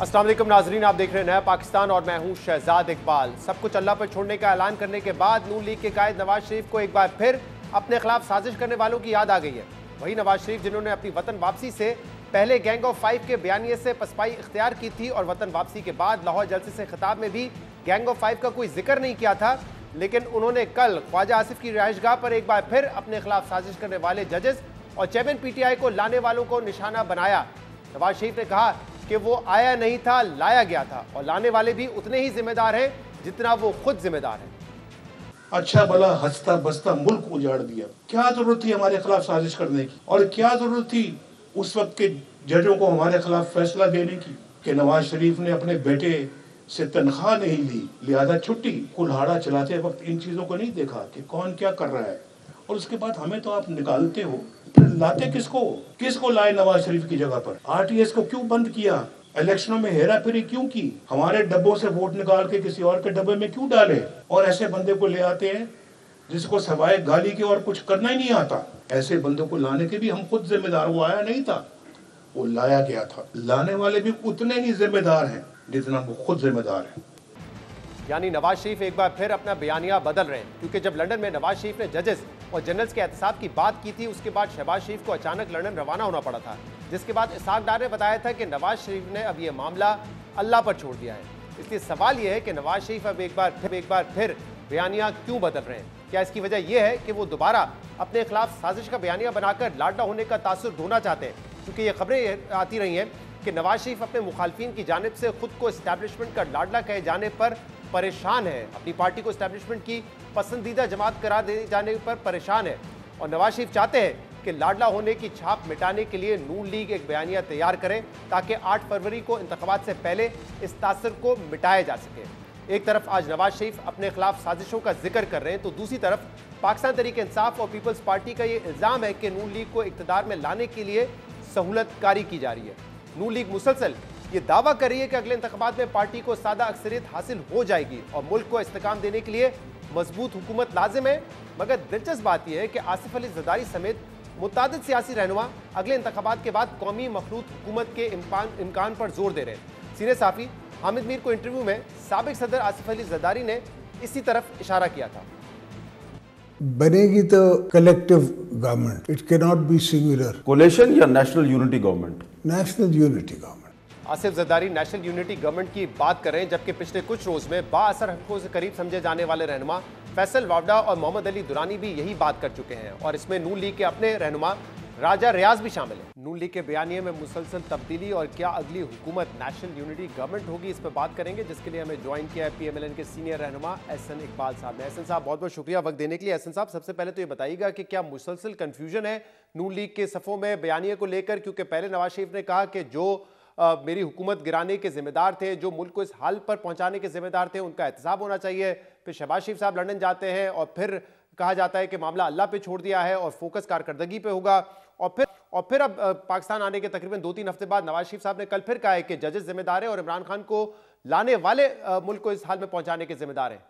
अस्सलाम वालेकुम नाजरीन, आप देख रहे हैं नया पाकिस्तान और मैं हूं शहजाद इकबाल। सब कुछ अल्लाह पर छोड़ने का ऐलान करने के बाद नून लीग के कायद नवाज शरीफ को एक बार फिर अपने खिलाफ साजिश करने वालों की याद आ गई है। वही नवाज शरीफ जिन्होंने अपनी वतन वापसी से पहले गैंग ऑफ 5 के बयानिए से पसपाई इख्तियार की थी और वतन वापसी के बाद लाहौर जलसे से खिताब में भी गैंग ऑफ 5 का कोई जिक्र नहीं किया था, लेकिन उन्होंने कल ख्वाजा आसिफ की रिहाइशगाह पर एक बार फिर अपने खिलाफ साजिश करने वाले जजेस और चेयरमैन पीटीआई को लाने वालों को निशाना बनाया। नवाज शरीफ ने कहा कि वो आया नहीं था, लाया गया था और लाने वाले भी उतने ही जिम्मेदार हैं जितना वो खुद जिम्मेदार हैं। अच्छा भला हंसता बसता मुल्क उजाड़ दिया, क्या जरूरत थी हमारे खिलाफ साजिश करने की? और क्या जरूरत थी उस वक्त के जजों को हमारे खिलाफ फैसला देने की कि नवाज शरीफ ने अपने बेटे से तनख्वाह नहीं ली, लिहाजा छुट्टी। कुल्हाड़ा चलाते वक्त इन चीजों को नहीं देखा कि कौन क्या कर रहा है, और उसके बाद हमें तो आप निकालते हो, फिर लाते किसको लाए नवाज शरीफ की जगह पर? आरटीएस को क्यों बंद किया? इलेक्शनों में हेरा फेरी क्यों की? हमारे डब्बों से वोट निकाल के किसी और के डब्बे में क्यों डाले? और ऐसे बंदे को ले आते हैं जिसको सवाए गाली के और कुछ करना ही नहीं आता। ऐसे बंदों को लाने के भी हम खुद जिम्मेदार। वो आया नहीं था, वो लाया गया था। लाने वाले भी उतने ही जिम्मेदार हैं जितना वो खुद जिम्मेदार है। यानी नवाज शरीफ एक बार फिर अपना बयानिया बदल रहे हैं, क्योंकि जब लंदन में नवाज शरीफ ने जजेस और जनरल्स के एहतसाब की बात की थी, उसके बाद शहबाज शरीफ को अचानक लंदन रवाना होना पड़ा था, जिसके बाद इसहाक डार ने बताया था कि नवाज शरीफ ने अब यह मामला अल्लाह पर छोड़ दिया है। इसलिए सवाल यह है कि नवाज शरीफ अब एक बार फिर बयानिया क्यों बदल रहे हैं? क्या इसकी वजह यह है कि वो दोबारा अपने खिलाफ साजिश का बयानिया बनाकर लाडला होने का तासुर ढोना चाहते हैं? क्योंकि ये खबरें आती रही हैं कि नवाज शरीफ अपने मुखालफिन की जानिब से खुद को इस्टेब्लिशमेंट का लाडला कहे जाने पर परेशान है, अपनी पार्टी को इस्टेब्लिशमेंट की पसंदीदा जमात करार दे जाने पर परेशान है, और नवाज शरीफ चाहते हैं कि लाडला होने की छाप मिटाने के लिए नून लीग एक बयानिया तैयार करे ताकि 8 फरवरी को इंतखाबात से पहले इस तासर को मिटाया जा सके। एक तरफ आज नवाज शरीफ अपने खिलाफ साजिशों का जिक्र कर रहे हैं, तो दूसरी तरफ पाकिस्तान तहरीक इंसाफ और पीपल्स पार्टी का ये इल्ज़ाम है कि नून लीग को इक़्तिदार में लाने के लिए सहूलतकारी की जा रही है। नून लीग मुसलसल ये दावा कर रही है कि अगले इंतखाबात में पार्टी को सादा अक्सरियत हासिल हो जाएगी और मुल्क को इस्तेकाम देने के लिए मजबूत हुकूमत लाजिम है। मगर दिलचस्प बात यह है कि आसिफ अली जरदारी समेत मुतादिद सियासी रहनुमा अगले इंतखाबात के बाद कौमी मखलूत हुकूमत के इम्कान पर जोर दे रहे हैं। सीनियर साफी हामिद मीर को इंटरव्यू में साबिक सदर आसिफ अली जरदारी ने इसी तरफ इशारा किया था। बनेगी तो collective government, it can not be singular. Coalition या national unity government? National unity government. Asif Zardari national unity government की बात कर रहे हैं, जबकि पिछले कुछ रोज में बाअसर हल्कों से करीब समझे जाने वाले रहनुमा फैसल वावडा और मोहम्मद अली दुरानी भी यही बात कर चुके हैं, और इसमें नून लीग के अपने रहनुमा राजा रियाज भी शामिल है। नून लीग के बयानिए में मुसलसल तब्दीली और क्या अगली हुकूमत नेशनल यूनिटी गवर्नमेंट होगी, इस पर बात करेंगे, जिसके लिए हमें ज्वाइन किया है PMLN के सीनियर रहनुमा एहसन इकबाल साहब ने। एहसन साहब, बहुत बहुत शुक्रिया वक्त देने के लिए। एहसन साहब, सबसे पहले तो ये बताइएगा कि क्या मुसलसल कन्फ्यूजन है नून लीग के सफ़ों में बयानिए को लेकर? क्योंकि पहले नवाज शरीफ ने कहा कि जो मेरी हुकूमत गिराने के जिम्मेदार थे, जो मुल्क को इस हाल पर पहुंचाने के जिम्मेदार थे, उनका एहतसाब होना चाहिए। फिर शहबाज शरीफ साहब लंदन जाते हैं और फिर कहा जाता है कि मामला अल्लाह पे छोड़ दिया है और फोकस कारकर्दगी पे होगा। और फिर अब पाकिस्तान आने के तकरीबन 2-3 हफ्ते बाद नवाज शरीफ साहब ने कल फिर कहा है कि जजेस जिम्मेदार है और इमरान खान को लाने वाले मुल्क को इस हाल में पहुंचाने के जिम्मेदार हैं।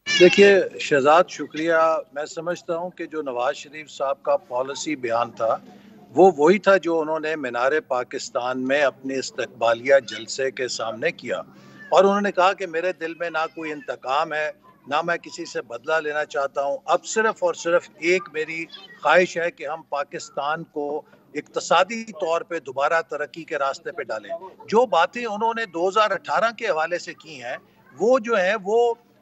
देखिए शहजाद, शुक्रिया। मैं समझता हूं कि जो नवाज शरीफ साहब का पॉलिसी बयान था वो वही था जो उन्होंने मीनार पाकिस्तान में अपने इस्तकबालिया जलसे के सामने किया, और उन्होंने कहा कि मेरे दिल में ना कोई इंतकाम है, ना मैं किसी से बदला लेना चाहता हूं। अब सिर्फ और सिर्फ एक मेरी ख्वाहिश है कि हम पाकिस्तान को इक्तसादी तौर पे दोबारा तरक्की के रास्ते पे डालें। जो बातें उन्होंने 2018 के हवाले से की हैं वो जो है वो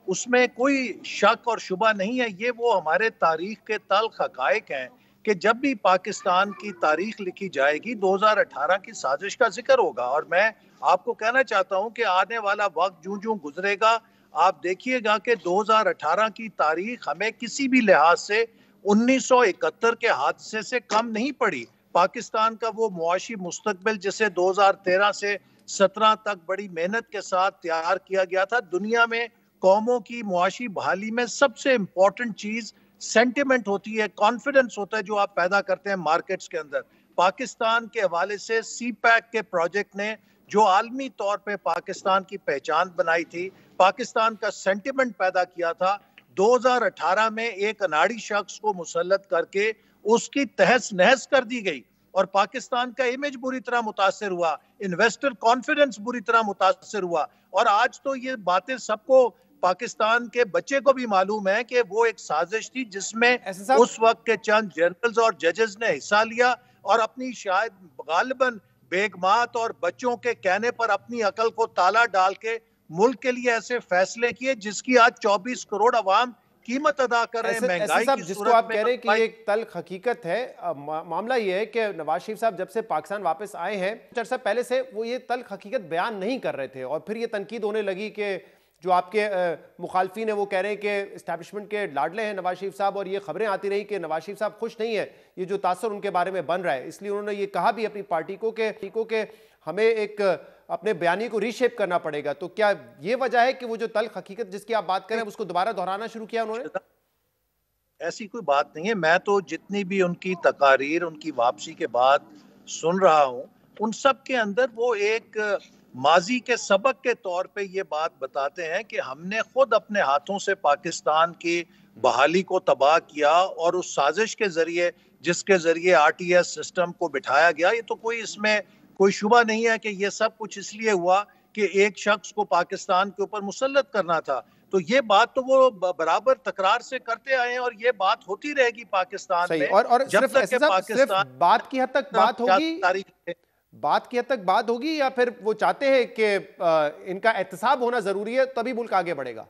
उसमें कोई शक और शुबा नहीं है। ये वो हमारे तारीख के तल्ख हकायक हैं कि जब भी पाकिस्तान की तारीख लिखी जाएगी 2018 की साजिश का जिक्र होगा। और मैं आपको कहना चाहता हूं कि आने वाला वक्त जूं जूं गुजरेगा आप देखिएगा कि 2018 की तारीख हमें किसी भी लिहाज से 1971 के हादसे से कम नहीं पड़ी। पाकिस्तान का वो मुआशी मुस्तकबिल जिसे 2013 से 17 तक बड़ी मेहनत के साथ तैयार किया गया था। दुनिया में कौमों की मुआशी बहाली में सबसे इम्पोर्टेंट चीज सेंटिमेंट होती है, कॉन्फिडेंस होता है जो आप पैदा करते हैं मार्केट्स के अंदर। पाकिस्तान के हवाले से CPEC के प्रोजेक्ट ने जो आलमी तौर पे पाकिस्तान की पहचान बनाई थी, पाकिस्तान का सेंटिमेंट पैदा किया था, 2018 में एक अनाड़ी शख्स को मुसल्लत करके उसकी तहस नहस कर दी गई। और पाकिस्तान का इमेज बुरी तरह मुतासर हुआ, इन्वेस्टर कॉन्फिडेंस बुरी तरह मुतासर हुआ। और आज तो ये बातें सबको, पाकिस्तान के बच्चे को भी मालूम है कि वो एक साजिश थी जिसमें उस वक्त के चंद जनरल्स और जजेस ने हिस्सा लिया और अपनी शायद गालिबन बेगमात और बच्चों के कहने पर अपनी अकल को ताला डाल के मुल्क के लिए ऐसे फैसले किए जिसकी आज 24 करोड़ अवाम कीमत अदा कर रहे हैं। महंगाई की जिसको आप कह रहे हैं कि ये एक तल्ख हकीकत है, मामला ये है कि नवाज शरीफ साहब जब से पाकिस्तान वापस आए हैं, कुछ अर्सा पहले से वो ये तल्ख हकीकत बयान नहीं कर रहे थे और फिर ये तनकीद होने लगी कि जो आपके मुखालफीन है वो कह रहे हैं कि इस्टेब्लिशमेंट के लाडले हैं नवाज शरीफ साहब, और ये खबरें आती रही कि नवाज शरीफ साहब खुश नहीं है ये जो तासर उनके बारे में बन रहा है। इसलिए उन्होंने ये कहा भी अपनी पार्टी को कि हमें एक अपने बयानी को रीशेप करना पड़ेगा। तो क्या ये वजह है कि वो जो तल्ख हकीकत जिसकी आप बात करें उसको दोबारा दोहराना शुरू किया उन्होंने? ऐसी कोई बात नहीं है। मैं तो जितनी भी उनकी तकारीर उनकी वापसी के बाद सुन रहा हूं, उन सब के अंदर वो एक माजी के सबक के तौर पे ये बात बताते हैं कि हमने खुद अपने हाथों से पाकिस्तान की बहाली को तबाह किया और उस साजिश के जरिए जिसके जरिए आरटीएस सिस्टम को बिठाया गया, ये तो कोई इसमें कोई शुबा नहीं है कि ये सब कुछ इसलिए हुआ कि एक शख्स को पाकिस्तान के ऊपर मुसल्लत करना था। तो ये बात तो वो बराबर तकरार से करते आए हैं और ये बात होती रहेगी पाकिस्तान में। और जब तक के पाकिस्तान बात की हद तक बात होगी या फिर वो चाहते हैं कि इनका एहतसाब होना जरूरी है तभी मुल्क आगे बढ़ेगा?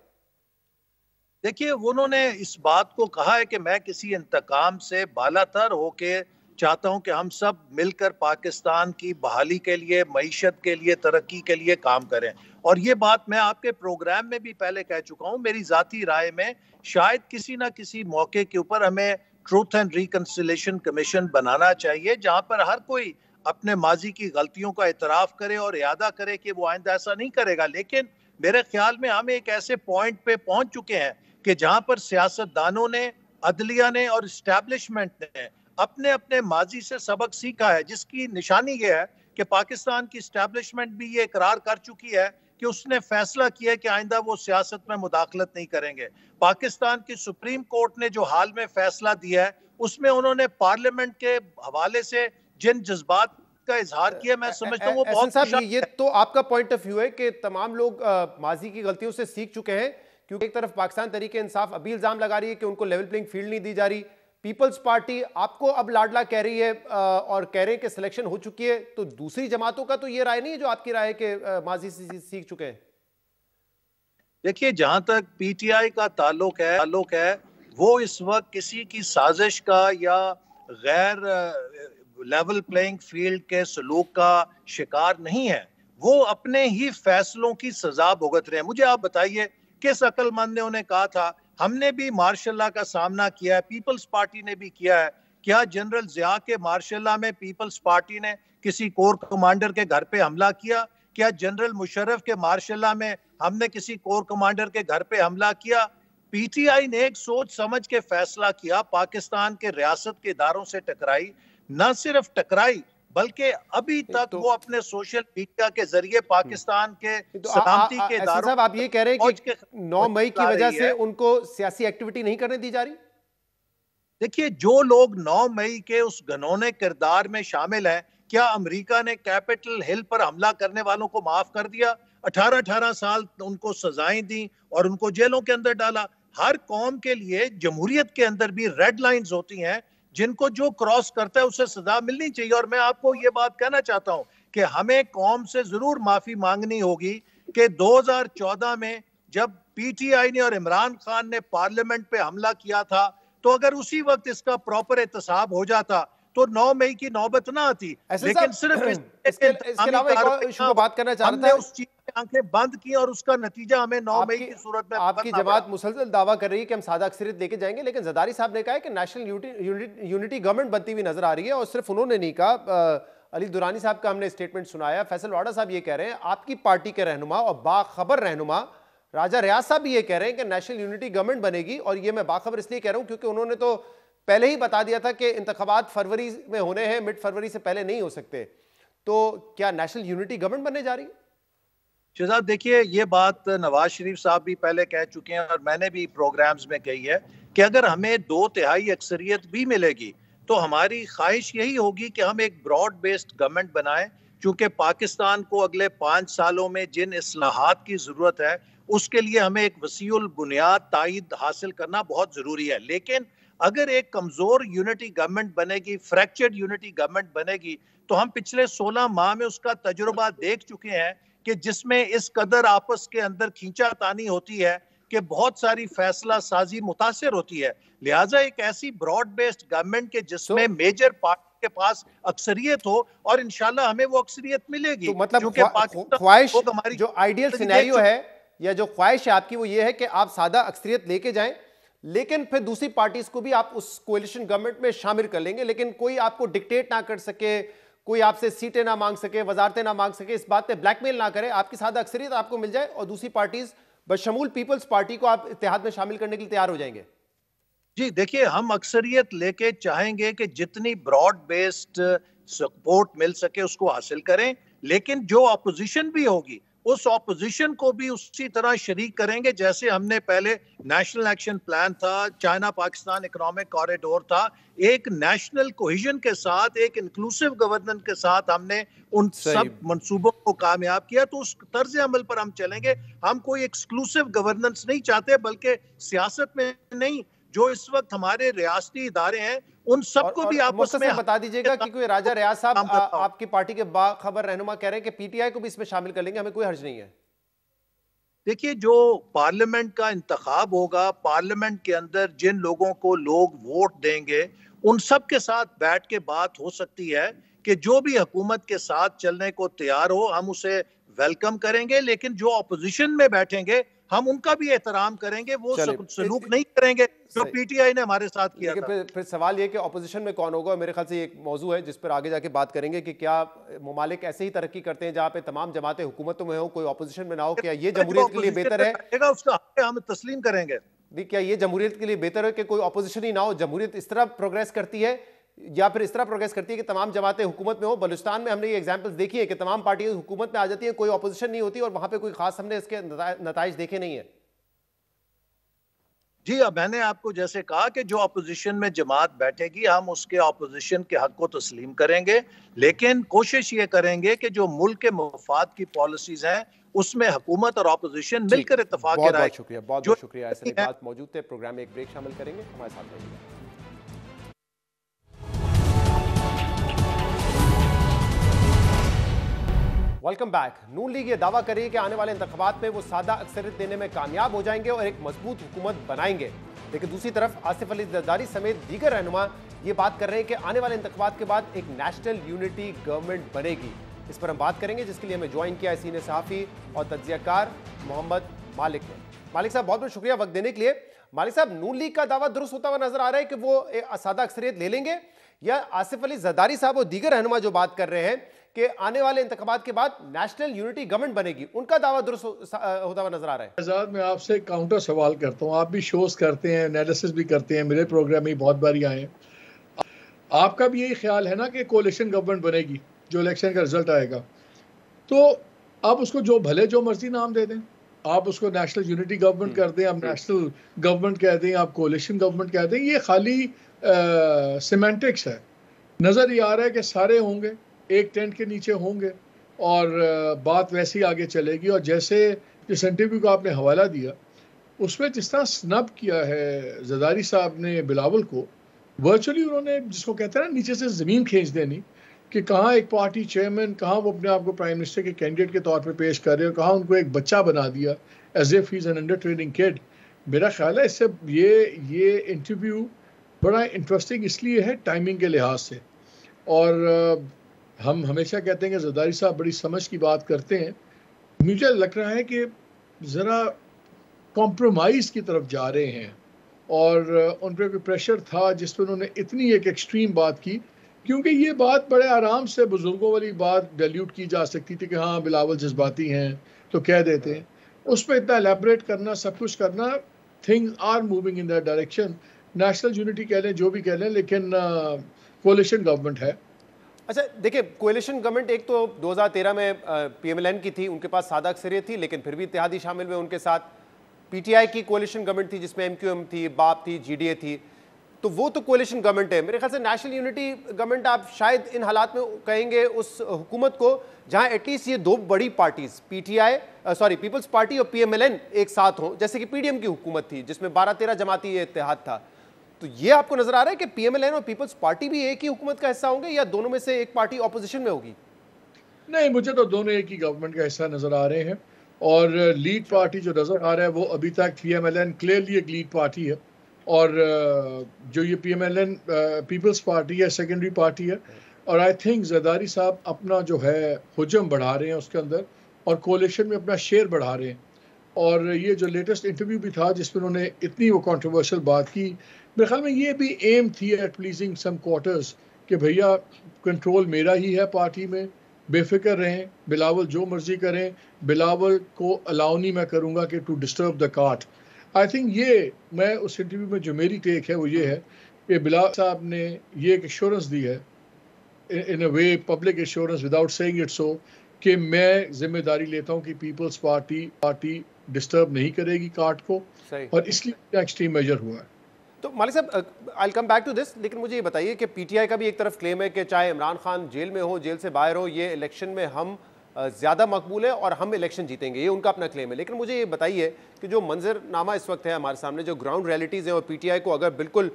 देखिए, उन्होंने इस बात को कहा है कि मैं किसी इंतकाम से बालातर होके चाहता हूं कि हम सब मिलकर पाकिस्तान की बहाली के लिए, मईशत के लिए, तरक्की के लिए काम करें। और ये बात मैं आपके प्रोग्राम में भी पहले कह चुका हूं। मेरी जाती राय में शायद किसी ना किसी मौके के ऊपर हमें ट्रूथ एंड रिकंसिलिएशन कमीशन बनाना चाहिए, जहां पर हर कोई अपने माजी की गलतियों का इतराफ करे और इरादा करे कि वो आइंदा ऐसा नहीं करेगा। लेकिन मेरे ख्याल में हम एक ऐसे पॉइंट पे पहुंच चुके हैं कि जहां पर सियासतदानों ने, अदलिया ने और इस्टेब्लिशमेंट ने अपने अपने माजी से सबक सीखा है, जिसकी निशानी ये है कि पाकिस्तान की इस्टेब्लिशमेंट भी ये इकरार कर चुकी है कि उसने फैसला किया है कि आइंदा वो सियासत में मुदाखलत नहीं करेंगे। पाकिस्तान की सुप्रीम कोर्ट ने जो हाल में फैसला दिया है उसमें उन्होंने पार्लियामेंट के हवाले से जिन जज्बात का इजहार किया, मैं समझता हूँ वो बहुत। ये तो आपका पॉइंट ऑफ व्यू है कि तमाम लोग माजी की गलतियों से सीख चुके हैं, क्योंकि एक तरफ पाकिस्तान तहरीक इंसाफ अभी इल्जाम लगा रही है कि उनको लेवल प्लेइंग फील्ड नहीं दी जा रही, पीपल्स पार्टी आपको अब लाडला कह रही है और कह रहे हैं कि सिलेक्शन हो चुकी है। तो दूसरी जमातों का तो ये राय नहीं है जो आपकी राय है कि माजी से सीख चुके हैं? देखिए, जहां तक पीटीआई का ताल्लुक है वो इस वक्त किसी की साजिश का या गैर लेवल प्लेइंग फील्ड के सलूक का शिकार नहीं है। वो अपने ही फैसलों की सजा भुगत रहे हैं। मुझे आप बताइए, किस अक्लमंद ने उन्हें कहा था? हमने भी मार्शल लॉ का सामना किया है, पीपल्स पार्टी ने भी किया है। क्या जनरल जिया के मार्शल लॉ में पीपल्स पार्टी ने किसी कोर कमांडर के घर पे हमला किया? क्या जनरल मुशर्रफ के मार्शल लॉ में हमने किसी कोर कमांडर के घर पे हमला किया? पीटीआई ने एक सोच समझ के फैसला किया, पाकिस्तान के रियासत के इदारों से टकराई, न सिर्फ टकराई बल्कि अभी तक वो अपने सोशल मीडिया के जरिए पाकिस्तान के सलामती के इदारों। साहब, आप ये कह रहे हैं कि 9 मई की वजह से उनको सियासी एक्टिविटी नहीं करने दी जा रही? देखिए, जो लोग 9 मई के उस घनौने किरदार में शामिल हैं, क्या अमेरिका ने कैपिटल हिल पर हमला करने वालों को माफ कर दिया? 18-18 साल उनको सजाएं दी और उनको जेलों के अंदर डाला। हर कौम के लिए जमहूरियत के अंदर भी रेड लाइंस होती हैं, जिनको जो क्रॉस करता है उसे सजा मिलनी चाहिए। और मैं आपको ये बात कहना चाहता हूं कि हमें कौम से जरूर माफी मांगनी होगी कि 2014 में जब पीटीआई ने और इमरान खान ने पार्लियामेंट पे हमला किया था, तो अगर उसी वक्त इसका प्रॉपर एहतसाब हो जाता तो 9 मई की नौबत ना आती। लेकिन सिर्फ इसके अलावा एक और इशू पर बात करना चाहता हूं। उस चीज की आंखें बंद की और उसका नतीजा हमें 9 मई की सूरत में आपकी जमात मुसलसल दावा कर रही है कि हम सादा अक्सरियत लेके जाएंगे, लेकिन जरदारी साहब ने कहा है कि नेशनल यूनिटी गवर्नमेंट बनती हुई नजर आ रही है। और सिर्फ उन्होंने नहीं कहा, अली दुरानी साहब का हमने स्टेटमेंट सुनाया, फैसल वाडा साहब ये कह रहे हैं, आपकी पार्टी के रहनुमा और बाखबर रहनुमा राजा रियाज साहब भी ये कह रहे हैं कि नेशनल यूनिटी गवर्नमेंट बनेगी। और ये मैं बाखबर इसलिए कह रहा हूं क्योंकि उन्होंने तो पहले ही बता दिया था कि इंतखाबात फरवरी में होने हैं, मिड फरवरी से पहले नहीं हो सकते। तो क्या नेशनल यूनिटी गवर्नमेंट बनने जा रही है? शहजाद, देखिए, ये बात नवाज शरीफ साहब भी पहले कह चुके हैं और मैंने भी प्रोग्राम्स में कही है कि अगर हमें 2/3 अक्सरियत भी मिलेगी तो हमारी ख्वाहिश यही होगी कि हम एक ब्रॉड बेस्ड गवर्नमेंट बनाएं, क्योंकि पाकिस्तान को अगले 5 सालों में जिन इस्लाहात की ज़रूरत है उसके लिए हमें एक वसीउल बुनियाद तायद हासिल करना बहुत ज़रूरी है। लेकिन अगर एक कमज़ोर यूनिटी गवर्नमेंट बनेगी, फ्रैक्चर्ड यूनिटी गवर्नमेंट बनेगी, तो हम पिछले 16 माह में उसका तजुर्बा देख चुके हैं कि जिसमें इस कदर आपस के अंदर खींचातानी होती है कि बहुत सारी फैसला साजी मुतासिर होती है। लिहाजा एक ऐसी ब्रॉड बेस्ड गवर्नमेंट के जिसमें मेजर पार्टी के पास अक्सरियत हो, और इंशाल्लाह हमें वो अक्सरियत मिलेगी। तो मतलब ख्वाहिश हमारी जो आइडियल सिनेरियो है या जो ख्वाहिश है आपकी वो ये है कि आप सादा अक्सरियत लेके जाएं, लेकिन फिर दूसरी पार्टीज को भी आप उस कोalition गवर्नमेंट में शामिल कर लेंगे, लेकिन कोई आपको डिक्टेट ना कर सके, कोई आपसे सीटें ना मांग सके, वजारतें ना मांग सके, इस बात पे ब्लैकमेल ना करे, आपकी सादा अक्सरियत आपको मिल जाए और दूसरी पार्टीज बशमूल पीपल्स पार्टी को आप इत्तेहाद में शामिल करने के लिए तैयार हो जाएंगे। जी देखिए, हम अक्सरियत लेके चाहेंगे कि जितनी ब्रॉड बेस्ड सपोर्ट मिल सके उसको हासिल करें, लेकिन जो अपोजिशन भी होगी उस ऑपोजिशन को भी उसी तरह शरीक करेंगे जैसे हमने पहले नेशनल एक्शन प्लान था, चाइना पाकिस्तान इकोनॉमिक कॉरिडोर था, एक नेशनल कोहिजन के साथ, एक इंक्लूसिव गवर्नेंस के साथ हमने उन सब मंसूबों को कामयाब किया। तो उस तर्ज अमल पर हम चलेंगे। हम कोई एक्सक्लूसिव गवर्नेंस नहीं चाहते, बल्कि सियासत में नहीं, जो इस वक्त हमारे रियासती इदारे हैं उन सबको भी आपस में बता दीजिएगा कि कोई राजा रियाज साहब आपकी पार्टी के बाखबर रहनुमा कह रहे हैं कि पीटीआई को भी इसमें शामिल कर लेंगे, हमें कोई हर्ज नहीं है। देखिए, जो पार्लियामेंट का इंतखाब होगा, पार्लियामेंट के अंदर जिन लोगों को लोग वोट देंगे उन सब के साथ बैठ के बात हो सकती है कि जो भी हुकूमत के साथ चलने को तैयार हो हम उसे वेलकम करेंगे, लेकिन जो अपोजिशन में बैठेंगे हम उनका भी एहतराम करेंगे, वो सलूक नहीं करेंगे जो पीटीआई ने हमारे साथ किया था। फिर सवाल ये कि अपोजिशन में कौन होगा, मेरे ख्याल से एक मौजू है जिस पर आगे जाके बात करेंगे कि क्या ममालिक ऐसे ही तरक्की करते हैं जहाँ पे तमाम जमातें हुकूमतों में हो, कोई अपोजिशन में ना हो, क्या ये जमहूरियत के लिए बेहतर है? उसका हम तस्लीम करेंगे। क्या ये जमहूरियत के लिए बेहतर है कि कोई अपोजिशन ही ना हो? जमहूरियत इस तरह प्रोग्रेस करती है या फिर इस तरह प्रोग्रेस करती है कि तमाम जमातें हुकूमत में हो? बलूचिस्तान में हमने ये एग्जांपल्स देखी है कि तमाम पार्टियां हुकूमत में आ जाती हैं, कोई अपोजिशन नहीं होती और वहां पे कोई खास हमने इसके नताइज देखे नहीं है। जी, अब मैंने आपको जैसे कहा कि जो अपोजिशन में जमात बैठेगी हम उसके अपोजिशन के हक को तस्लीम करेंगे, लेकिन कोशिश ये करेंगे कि जो मुल्क के मफाद की पॉलिसीज हैं उसमें हुकूमत और अपोजिशन मिलकर इत्तेफाक बहुत बहुत शुक्रिया, बहुत बहुत शुक्रिया। ऐसे बात मौजूद थे, प्रोग्राम में एक ब्रेक शामिल करेंगे, हमारे साथ रहिएगा। Welcome back. नून लीग ये दावा करी कि आने वाले इंतखाबात में वो सादा अक्सरियत देने में कामयाब हो जाएंगे और एक मजबूत हुकूमत बनाएंगे, लेकिन दूसरी तरफ आसिफ अली जरदारी समेत दीगर रहनुमा ये बात कर रहे हैं कि आने वाले इंतखाबात के बाद एक नेशनल यूनिटी गवर्नमेंट बनेगी। इस पर हम बात करेंगे, जिसके लिए हमें ज्वाइन किया है सीनियर सहाफ़ी और तज्ज़ियाकार मोहम्मद मालिक ने। मालिक साहब, बहुत बहुत शुक्रिया वक्त देने के लिए। मालिक साहब, नून लीग का दावा दुरुस्त होता हुआ नजर आ रहा है कि वो सादा अक्सरियत ले लेंगे, या आसिफ अली जरदारी साहब और दीगर रहनुमा जो बात कर रहे हैं कि आने वाले इंतखाबात के बाद नेशनल यूनिटी गवर्नमेंट बनेगी, उनका दावा दुरुस्त होता हुआ नजर आ रहा है? आजाद, मैं आपसे काउंटर सवाल करता हूँ। आप भी शोज करते हैं, एनालिसिस भी करते हैं, मेरे प्रोग्राम में बहुत बारी आए। आपका भी यही ख्याल है ना कि कोalition गवर्नमेंट बनेगी जो इलेक्शन का रिजल्ट आएगा? तो आप उसको जो भले जो मर्जी नाम दे दें, आप उसको नेशनल यूनिटी गवर्नमेंट कर दें, आप नेशनल गवर्नमेंट कह दें, आप कोalition गवर्नमेंट कह दें, ये खाली सिमेंटिक्स है। नज़र ये आ रहा है कि सारे होंगे, एक टेंट के नीचे होंगे और बात वैसे ही आगे चलेगी। और जैसे जिस इंटरव्यू का आपने हवाला दिया उसमें जिस तरह स्नब किया है जरदारी साहब ने बिलावल को, वर्चुअली उन्होंने जिसको कहते हैं ना नीचे से ज़मीन खींच देनी, कि कहाँ एक पार्टी चेयरमैन, कहाँ वो अपने आप को प्राइम मिनिस्टर के कैंडिडेट के तौर पे पेश कर रहे हो, कहाँ उनको एक बच्चा बना दिया as if he is an under training kid. मेरा ख्याल है इससे ये इंटरव्यू बड़ा इंटरेस्टिंग इसलिए है टाइमिंग के लिहाज से, और हम हमेशा कहते हैं कि जरदारी साहब बड़ी समझ की बात करते हैं। मुझे लग रहा है कि ज़रा कॉम्प्रोमाइज़ की तरफ जा रहे हैं और उन पर कोई प्रेशर था जिस पर उन्होंने इतनी एक एक्सट्रीम बात की, क्योंकि ये बात बड़े आराम से बुजुर्गों वाली बात डाइल्यूट की जा सकती थी कि हाँ बिलावल जज्बाती हैं तो कह देते हैं। उस पर इतना एलैबोरेट करना, सब कुछ करना, things are moving in that direction. National unity कह लें, जो भी कह लें, लेकिन कोalition गवर्नमेंट है। अच्छा देखिए, कोalition गवर्नमेंट एक तो 2013 में PMLN की थी, उनके पास सादा अक्सरियत थी, लेकिन फिर भी इत्तेहादी शामिल हुए उनके साथ। PTI की कोalition गवर्नमेंट थी जिसमें MQM थी, बाप थी, GDA थी। तो वो तो कोलिशन गवर्नमेंट है। मेरे ख्याल से नेशनल यूनिटी गवर्नमेंट आप शायद इन हालात में कहेंगे उस हुकूमत को जहां एटलीस्ट ये दो बड़ी पार्टीज पीपल्स पार्टी और पीएमएलएन एक साथ हों, जैसे कि पीडीएम की हुकूमत थी जिसमें 12-13 जमाती ये इत्तेहाद था। तो ये आपको नजर आ रहा है कि पीएमएलएन और पीपल्स पार्टी भी एक ही हुकूमत का हिस्सा होंगे या दोनों में से एक पार्टी ऑपोजिशन में होगी? नहीं, मुझे तो दोनों एक ही गवर्नमेंट का हिस्सा नजर आ रहे हैं और लीड पार्टी जो नजर आ रहा है वो अभी तक पीएमएलएन क्लियरली एक लीड पार्टी है और जो ये पीएमएलएन पीपल्स पार्टी है सेकेंडरी पार्टी है। और आई थिंक जरदारी साहब अपना जो है हुजम बढ़ा रहे हैं उसके अंदर और कोलिशन में अपना शेयर बढ़ा रहे हैं। और ये जो लेटेस्ट इंटरव्यू भी था जिसमें उन्होंने इतनी वो कंट्रोवर्शियल बात की, मेरे ख्याल में ये भी एम थी एट प्लीजिंग सम क्वार्टर्स कि भैया कंट्रोल मेरा ही है पार्टी में, बेफिक्र रहें, बिलावल जो मर्जी करें, बिलावल को अलाउ नहीं मैं करूँगा कि to disturb the cart. I think ये मैं उस इंटरव्यू में जो मेरी टेक है वो ये है कि बिलावल साहब ने ये एक एश्योरेंस दी है in a way, public assurance without saying it so, कि मैं जिम्मेदारी लेता हूँ कि पीपल्स पार्टी डिस्टर्ब नहीं करेगी कार्ट को और इसलिए एक्सट्रीम मेजर हुआ है। तो मालिक साहब, आई कम बैक टू दिस, लेकिन मुझे ये बताइए कि पीटीआई का भी एक तरफ क्लेम है कि चाहे इमरान खान जेल में हो, जेल से बाहर हो, ये इलेक्शन में हम ज़्यादा मकबूल है और हम इलेक्शन जीतेंगे, ये उनका अपना क्लेम है। लेकिन मुझे ये बताइए कि जो मंजरनामा इस वक्त है हमारे सामने, जो ग्राउंड रियलिटीज़ है और पीटीआई को अगर बिल्कुल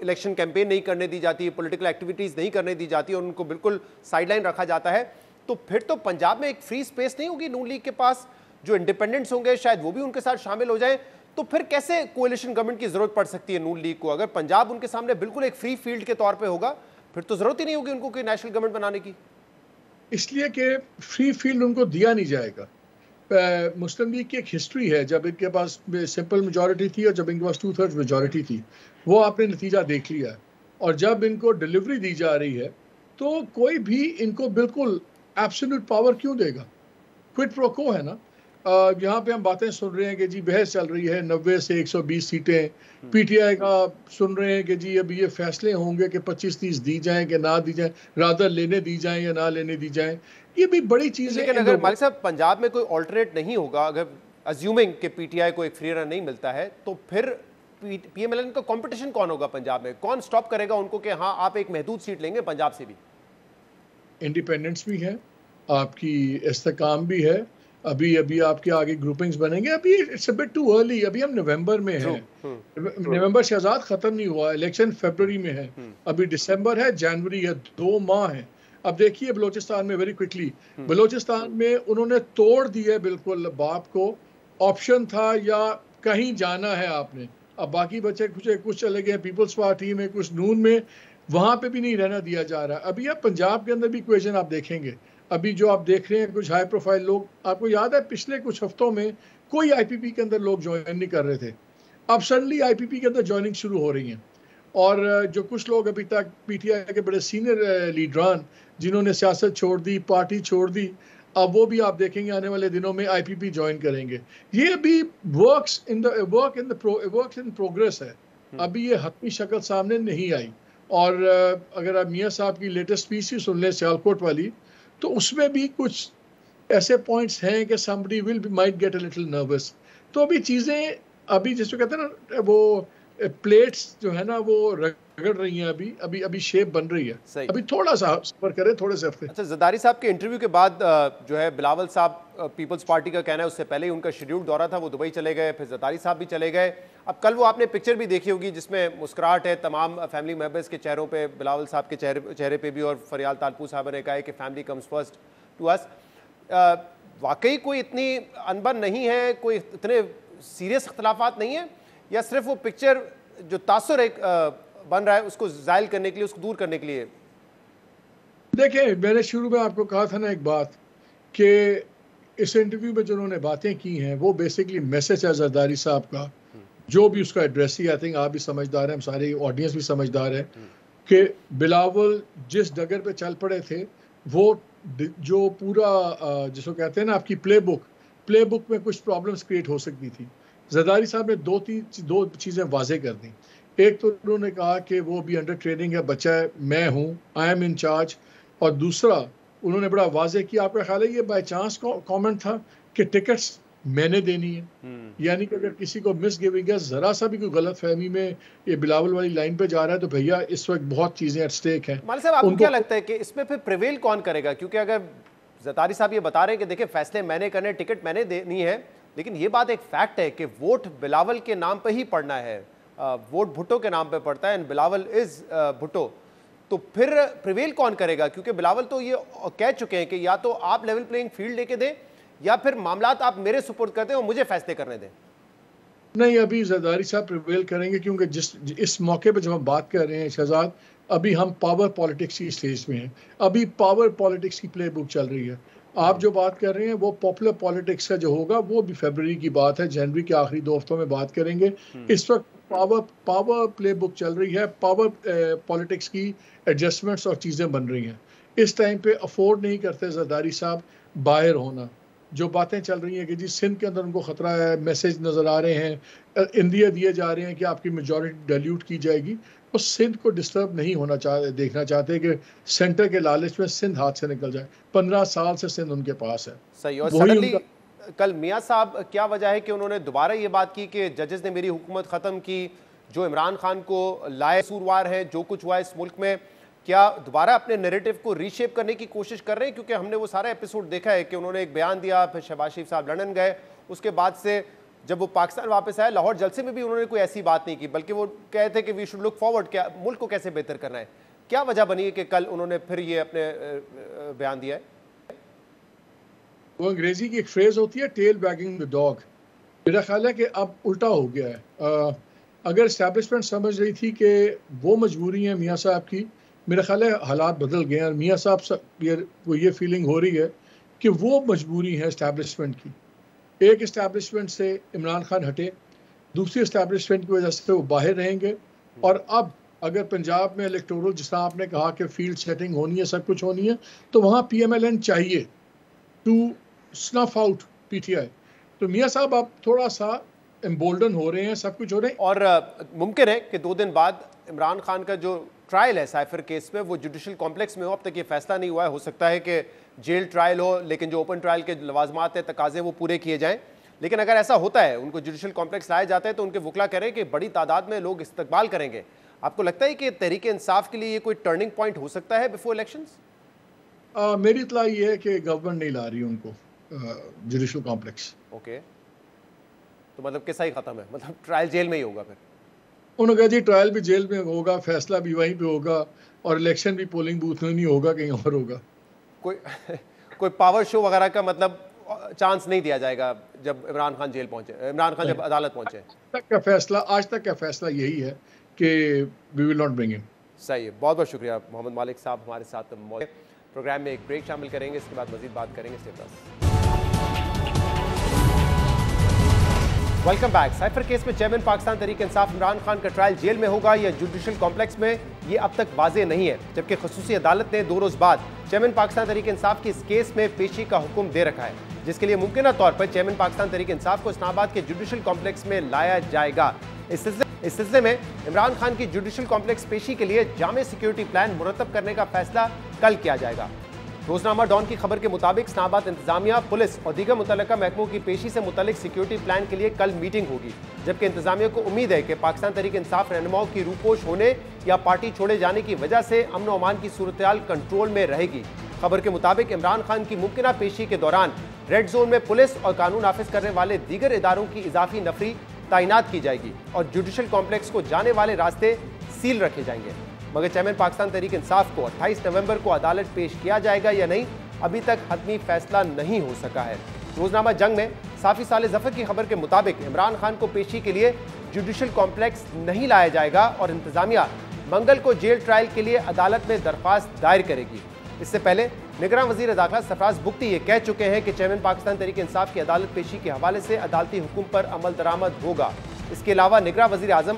इलेक्शन कैंपेन नहीं करने दी जाती, पॉलिटिकल एक्टिविटीज़ नहीं करने दी जाती और उनको बिल्कुल साइडलाइन रखा जाता है, तो फिर तो पंजाब में एक फ्री स्पेस नहीं होगी नून लीग के पास। जो इंडिपेंडेंट्स होंगे शायद वो भी उनके साथ शामिल हो जाएं, तो फिर कैसे कोalition गवर्नमेंट की जरूरत पड़ सकती है नून लीग को? अगर पंजाब उनके सामने बिल्कुल एक फ्री फील्ड के तौर पे होगा, फिर तो जरूरत ही नहीं होगी उनको कोई नेशनल गवर्नमेंट बनाने की। इसलिए कि फ्री फील्ड उनको दिया नहीं जाएगा। मुस्लिम लीग की एक हिस्ट्री है, जब इनके पास सिंपल मेजॉरिटी थी और जब इनके पास 2/3 मेजॉरिटी थी, वो आपने नतीजा देख लिया है। और जब इनको डिलीवरी दी जा रही है तो कोई भी इनको बिल्कुल एब्सोल्यूट पावर क्यों देगा? क्विड प्रो को है ना। यहाँ पे हम बातें सुन रहे हैं कि जी बहस चल रही है 90 से 120 सीटें, पीटीआई का सुन रहे हैं कि जी अभी ये फैसले होंगे कि 25-30 दी जाएं कि ना दी जाएं, रादर लेने दी जाएं या ना लेने दी जाएं। ये भी बड़ी चीज़ है। लेकिन अगर मालिक साहब पंजाब में कोई ऑल्टरनेट नहीं होगा, अगर अज्यूमिंग कि पीटीआई को एक फ्री रन नहीं मिलता है, तो फिर पीएमएलएन का कंपटीशन कौन होगा पंजाब में? कौन स्टॉप करेगा उनको कि हाँ आप एक महदूद सीट लेंगे पंजाब से भी? इंडिपेंडेंस भी है, आपकी इस्तेकाम भी है, अभी आपके आगे ग्रुपिंग्स बनेंगे। अभी it's a bit too early, अभी हम नवंबर में हैं। नवंबर शहजाद खत्म नहीं हुआ, इलेक्शन फरवरी में है, अभी दिसंबर है, जनवरी है, 2 माह है। अब देखिए बलोचिस्तान में वेरी क्विकली, बलोचिस्तान में उन्होंने तोड़ दिया बिल्कुल। बाप को ऑप्शन था या कहीं जाना है आपने, अब बाकी बच्चे कुछ चले गए पीपल्स पार्टी में, कुछ नून में, वहां पे भी नहीं रहना दिया जा रहा। अभी आप पंजाब के अंदर भी इक्वेशन आप देखेंगे, अभी जो आप देख रहे हैं कुछ हाई प्रोफाइल लोग, आपको याद है पिछले कुछ हफ्तों में कोई आईपीपी के अंदर लोग ज्वाइन नहीं कर रहे थे, अब सडनली आईपीपी के अंदर ज्वाइनिंग शुरू हो रही हैं। और जो कुछ लोग अभी तक पीटीआई के बड़े सीनियर लीडरान जिन्होंने सियासत छोड़ दी, पार्टी छोड़ दी, अब वो भी आप देखेंगे आने वाले दिनों में आईपीपी ज्वाइन करेंगे। ये अभी वर्क्स इन प्रोग्रेस है, अभी ये हतमी शक्ल सामने नहीं आई। और अगर आप मियाँ साहब की लेटेस्ट स्पीच ही सुन लें सियालकोट वाली, तो उसमें भी कुछ ऐसे पॉइंट्स हैं कि somebody might get a little nervous। तो अभी चीज़ें अभी जिसको कहते हैं ना, वो प्लेट्स जो है ना वो रगड़ रही हैं, अभी शेप बन रही है। अभी थोड़ा सा सफर करें, थोड़े से हफ्ते। अच्छा, जरदारी साहब के इंटरव्यू के बाद जो है बिलावल साहब, पीपल्स पार्टी का कहना है उससे पहले ही उनका शेड्यूल दौरा था, वो दुबई चले गए, फिर जरदारी साहब भी चले गए। अब कल वो आपने पिक्चर भी देखी होगी जिसमें मुस्कुराहट है तमाम फैमिली मेम्बर्स के चेहरों पे, बिलावल साहब के चेहरे पे भी, और फरियाल तालपू साहब ने कहा है कि family comes first to us. वाकई कोई इतनी अनबन नहीं है, कोई इतने सीरियस इख्तलाफात नहीं है, या सिर्फ वो पिक्चर जो तासुर एक बन रहा है उसको जायल करने के लिए, उसको दूर करने के लिए? देखिए, मैंने शुरू में आपको कहा था ना एक बात कि इस इंटरव्यू में जो उन्होंने बातें की हैं वो बेसिकली मैसेज है जरदारी साहब का, जो भी उसका एड्रेस ही, आई थिंक आप भी समझदार हैं, हम सारे ऑडियंस भी समझदार है कि बिलावल जिस डगर पे चल पड़े थे, वो जो पूरा जिसको कहते हैं ना आपकी प्ले बुक में कुछ प्रॉब्लम्स क्रिएट हो सकती थी। जरदारी साहब ने दो चीज़ें वाजे कर दी। एक तो उन्होंने कहा कि वो भी अंडर ट्रेनिंग है, बच्चा है, मैं हूँ, आई एम इन चार्ज। और दूसरा उन्होंने बड़ा वाजे किया, आपका ख्याल है ये बाई चांस कमेंट था कि टिकट्स मैंने देनी है। यानी कि अगर किसी को मिस गिविंग है, जरा सा भी कोई गलत फहमी में ये बिलावल वाली लाइन पे जा रहा है, तो भैया इस वक्त बहुत चीजें एट स्टेक हैं। मालिक साहब, आपको क्या लगता है कि इसमें फिर प्रिवेल कौन करेगा? क्योंकि अगर ज़रदारी साहब ये बता रहे हैं कि देखिए फैसले मैंने करने, टिकट मैंने देनी है, लेकिन ये बात एक फैक्ट है कि वोट बिलावल के नाम पे ही पड़ना है, वोट भुट्टो के नाम पे पड़ता है, एंड बिलावल इज भुट्टो। तो फिर प्रिवेल कौन करेगा? क्योंकि बिलावल तो ये कह चुके हैं कि या तो आप लेवल प्लेइंग फील्ड लेके दें या फिर मामलात आप मेरे सुपुर्द कर दें और मुझे फैसले करने दें। नहीं, अभी जरदारी साहब प्रिवेल करेंगे, क्योंकि इस मौके पे जब हम बात कर रहे हैं शहजाद, अभी हम पावर पॉलिटिक्स की स्टेज में हैं। अभी पावर पॉलिटिक्स की प्ले बुक चल रही है। आप जो बात कर रहे हैं वो पॉपुलर पॉलिटिक्स का जो होगा वो भी फरवरी की बात है, जनवरी के आखिरी 2 हफ्तों में बात करेंगे। इस वक्त पावर प्ले बुक चल रही है, पावर पॉलिटिक्स की एडजस्टमेंट्स और चीज़ें बन रही हैं। इस टाइम पे अफोर्ड नहीं करते जरदारी साहब बाहर होना। जो बातें चल रही हैं कि जी सिंध के अंदर उनको खतरा है, मैसेज नज़र आ रहे हैं, इंडिया दिए जा रहे हैं कि आपकी मेजॉरिटी डाइल्यूट की जाएगी, वो सिंध को डिस्टर्ब नहीं होना देखना चाहते कि सेंटर के लालच में सिंध हाथ से निकल जाए। 15 साल से सिंध उनके पास है। सही। और सडनली कल मियाँ साहब, क्या वजह है कि उन्होंने दोबारा ये बात की कि जजेस ने मेरी हुकूमत ख़त्म की, जो इमरान खान को लाए कसूरवार है, जो कुछ हुआ इस मुल्क में, क्या दोबारा अपने नैरेटिव को रीशेप करने की कोशिश कर रहे हैं? क्योंकि हमने वो सारा एपिसोड देखा है कि उन्होंने एक बयान दिया, फिर शहबाज शरीफ साहब लंदन गए, उसके बाद से जब वो पाकिस्तान वापस आए, लाहौर जलसे में भी उन्होंने कोई ऐसी बात नहीं की, बल्कि वो कहे थे कि वी शुड लुक फॉरवर्ड, क्या मुल्क को कैसे बेहतर करना है। क्या वजह बनी है कि कल उन्होंने फिर ये अपने बयान दिया है? वो अंग्रेजी की एक फ्रेज होती है, टेल वैगिंग द डॉग। मेरा ख्याल है कि अब उल्टा हो गया है। अगर इस्टेब्लिशमेंट समझ रही थी कि वो मजबूरी है मियाँ साहब की, मेरा ख्याल है हालात बदल गए हैं। मियाँ साहब को ये फीलिंग हो रही है कि वो मजबूरी है इस्टेब्लिशमेंट की। एक इस्टेब्लिशमेंट से इमरान खान हटे, दूसरी इस्टेब्लिशमेंट की वजह से वो बाहर रहेंगे। और अब अगर पंजाब में इलेक्टोरल, जिस तरह आपने कहा कि फील्ड सेटिंग होनी है, सब कुछ होनी है, तो वहाँ PMLN चाहिए टू स्नफ आउट PTI। तो मियाँ साहब अब थोड़ा सा एम्बोल्डन हो रहे हैं, सब कुछ हो रहे हैं। और मुमकिन है कि 2 दिन बाद इमरान खान का जो ट्रायल है साइफर केस में, वो जुडिशल कॉम्प्लेक्स में हो। अब तक ये फैसला नहीं हुआ है, हो सकता है कि जेल ट्रायल हो, लेकिन जो ओपन ट्रायल के लवाजमात है, तकाजे, वो पूरे किए जाएं। लेकिन अगर ऐसा होता है, उनको जुडिशल कॉम्प्लेक्स लाया जाता है, तो उनके वकला कह रहे हैं कि बड़ी तादाद में लोग इस्तकबाल करेंगे। आपको लगता है कि तहरीक इंसाफ के लिए ये कोई टर्निंग पॉइंट हो सकता है बिफोर इलेक्शंस? मेरी इत्तला ये है कि गवर्नमेंट नहीं ला रही उनको जुडिशल कॉम्प्लेक्स। ओके, तो मतलब किस्सा ही खत्म है, मतलब ट्रायल जेल में ही होगा फिर? उन्होंने कहा जी ट्रायल भी जेल में होगा, फैसला भी वहीं पे होगा, और इलेक्शन भी पोलिंग बूथ में नहीं होगा, कहीं और होगा। कोई पावर शो वगैरह का मतलब चांस नहीं दिया जाएगा जब इमरान खान जेल पहुंचे, इमरान खान जब अदालत पहुंचे? आज तक का फैसला यही है कि we will not bring him. सही है। बहुत बहुत शुक्रिया मोहम्मद मालिक साहब हमारे साथ मौजूद। प्रोग्राम में एक ब्रेक शामिल करेंगे, इसके बाद मजीद बात करेंगे। Stay with us. Welcome back. Cipher case में चेयरमैन पाकिस्तान तहरीक इंसाफ इमरान खान का ट्रायल जेल में होगा या जुडिशल कॉम्प्लेक्स में, ये अब तक वाजे नहीं है, जबकि खसूसी अदालत ने 2 रोज बाद चेयरमैन पाकिस्तान तहरीक इंसाफ की इस केस में पेशी का हुक्म दे रखा है, जिसके लिए मुमकिन तौर पर चेयरमैन पाकिस्तान तहरीक इंसाफ को इस्लामाबाद के जुडिशल कॉम्प्लेक्स में लाया जाएगा। इस सिलसिले में इमरान खान की जुडिशल कॉम्प्लेक्स पेशी के लिए जामे सिक्योरिटी प्लान मुरतब करने का फैसला कल किया जाएगा। रोजनामा डॉन की खबर के मुताबिक इस्लामाबाद इंतजामिया, पुलिस और दीगर मुतल्लिका महकमों की पेशी से मुतल्लिक सिक्योरिटी प्लान के लिए कल मीटिंग होगी, जबकि इंतजामिया को उम्मीद है कि पाकिस्तान तहरीक इंसाफ रहनुमाओं की रूपोश होने या पार्टी छोड़े जाने की वजह से अमन और अमान की सूरत-ए-हाल कंट्रोल में रहेगी। खबर के मुताबिक इमरान खान की मुमकिना पेशी के दौरान रेड जोन में पुलिस और कानून नाफिज करने वाले दीगर इदारों की इजाफी नफरी तैनात की जाएगी और जुडिशल कॉम्प्लेक्स को जाने वाले रास्ते सील रखे जाएंगे। मगर चेयरमैन पाकिस्तान तहरीक इंसाफ को 28 नवंबर को अदालत पेश किया जाएगा या नहीं, अभी तक हतमी फैसला नहीं हो सका है। रोजनामा जंग में साफी साले जफर की खबर के मुताबिक इमरान खान को पेशी के लिए जुडिशल कॉम्प्लेक्स नहीं लाया जाएगा और इंतजामिया मंगल को जेल ट्रायल के लिए अदालत में दरख्वास्त दायर करेगी। इससे पहले निगरान वजीर दाखिला सरफराज बुख्ती ये कह चुके हैं कि चेयरमैन पाकिस्तान तहरीक इंसाफ की अदालत पेशी के हवाले से अदालती हुक्म पर अमल दरामद होगा। इसके अलावा निगरान वजीर आजम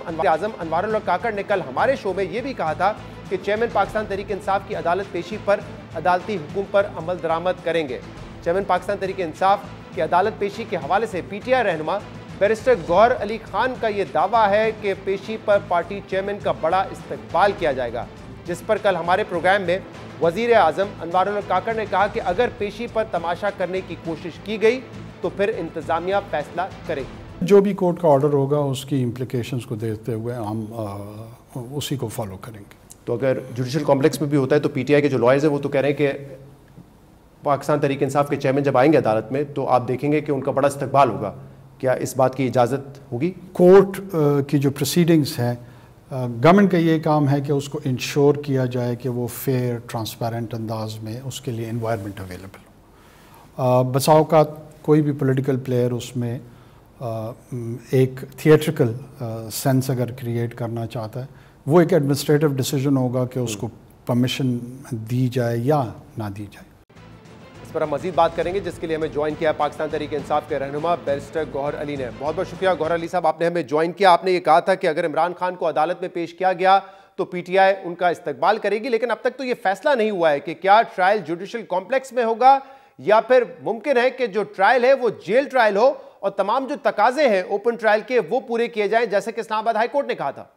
अनवारुल्लाह काकड़ ने कल हमारे शो में यह भी कहा था कि चेयरमैन पाकिस्तान तहरीक इंसाफ की अदालत पेशी पर अदालती हुक्म पर अमल दरामद करेंगे। चेयरमैन पाकिस्तान तहरीक इंसाफ की अदालत पेशी के हवाले से PTI रहनुमा बैरिस्टर गौहर अली खान का यह दावा है कि पेशी पर पार्टी चेयरमैन का बड़ा इस्तकबाल किया जाएगा, जिस पर कल हमारे प्रोग्राम में वजीर आजम अनवारुल्लाह काकड़ ने कहा कि अगर पेशी पर तमाशा करने की कोशिश की गई तो फिर इंतजामिया फैसला करेगी। जो भी कोर्ट का ऑर्डर होगा उसकी इम्प्लिकेशंस को देखते हुए हम उसी को फॉलो करेंगे। तो अगर जुडिशल कॉम्प्लेक्स में भी होता है तो पीटीआई के जो लॉयर्स हैं वो तो कह रहे हैं कि पाकिस्तान तहरीक इंसाफ के चेयरमैन जब आएंगे अदालत में तो आप देखेंगे कि उनका बड़ा इस्तकबाल होगा। क्या इस बात की इजाज़त होगी? कोर्ट की जो प्रोसीडिंग्स हैं, गवर्नमेंट का ये काम है कि उसको इंश्योर किया जाए कि वो फेयर ट्रांसपेरेंट अंदाज में उसके लिए इन्वायरमेंट अवेलेबल हो। बसा औक़ात कोई भी पॉलिटिकल प्लेयर उसमें एक थिएट्रिकल सेंस अगर क्रिएट करना चाहता है, वो एक एडमिनिस्ट्रेटिव डिसीजन होगा कि उसको परमिशन दी जाए या ना दी जाए। इस पर हम मजीद बात करेंगे, जिसके लिए हमें ज्वाइन किया पाकिस्तान तहरीक इंसाफ के रहनुमा बैरिस्टर गौहर अली ने। बहुत बहुत शुक्रिया गौहर अली साहब, आपने हमें ज्वाइन किया। आपने ये कहा था कि अगर इमरान खान को अदालत में पेश किया गया तो पीटीआई उनका इस्तकबाल करेगी, लेकिन अब तक तो ये फैसला नहीं हुआ है कि क्या ट्रायल जुडिशल कॉम्प्लेक्स में होगा या फिर मुमकिन है कि जो ट्रायल है वो जेल ट्रायल हो और तमाम जो तकाजे हैं ओपन ट्रायल के वो पूरे किए जाएं, जैसे कि इस्लामाबाद हाई कोर्ट ने कहा था।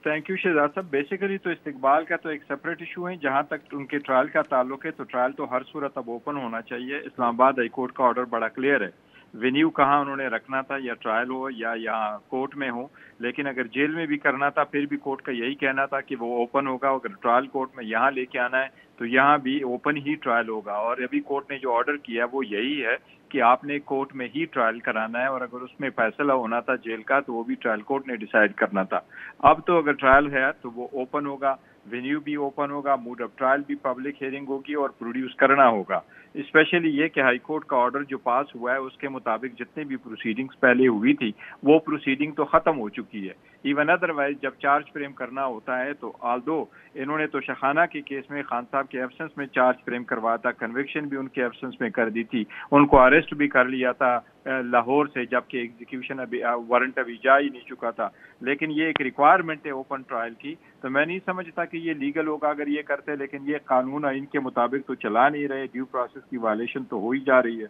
थैंक यू शहजाद साहब। बेसिकली तो इस्तकबाल का तो एक सेपरेट इशू है। जहां तक उनके ट्रायल का ताल्लुक है तो ट्रायल तो हर सूरत अब ओपन होना चाहिए। इस्लामाबाद हाई कोर्ट का ऑर्डर बड़ा क्लियर है, वेन्यू कहाँ उन्होंने रखना था, या ट्रायल हो या यहाँ कोर्ट में हो। लेकिन अगर जेल में भी करना था फिर भी कोर्ट का यही कहना था कि वो ओपन होगा। अगर ट्रायल कोर्ट में यहाँ लेके आना है तो यहाँ भी ओपन ही ट्रायल होगा। और अभी कोर्ट ने जो ऑर्डर किया वो यही है कि आपने कोर्ट में ही ट्रायल कराना है, और अगर उसमें फैसला होना था जेल का तो वो भी ट्रायल कोर्ट ने डिसाइड करना था। अब तो अगर ट्रायल है तो वो ओपन होगा, वेन्यू भी ओपन होगा, मूड ऑफ ट्रायल भी पब्लिक हियरिंग होगी और प्रोड्यूस करना होगा। स्पेशली ये कि हाई कोर्ट का ऑर्डर जो पास हुआ है उसके मुताबिक जितनी भी प्रोसीडिंग्स पहले हुई थी वो प्रोसीडिंग तो खत्म हो चुकी है। इवन अदरवाइज जब चार्ज फ्रेम करना होता है तो आल्दो इन्होंने तो शखाना के केस में खान साहब के एब्सेंस में चार्ज फ्रेम करवाया था, कन्विक्शन भी उनके एब्सेंस में कर दी थी, उनको अरेस्ट भी कर लिया था लाहौर से, जबकि एग्जीक्यूशन अभी वारंट अभी जा ही नहीं चुका था। लेकिन ये एक रिक्वायरमेंट है ओपन ट्रायल की, तो मैं नहीं समझता कि ये लीगल होगा अगर ये करते। लेकिन ये कानून इनके मुताबिक तो चला नहीं रहे, ड्यू प्रोसेस की वायलेशन तो हो ही जा रही है।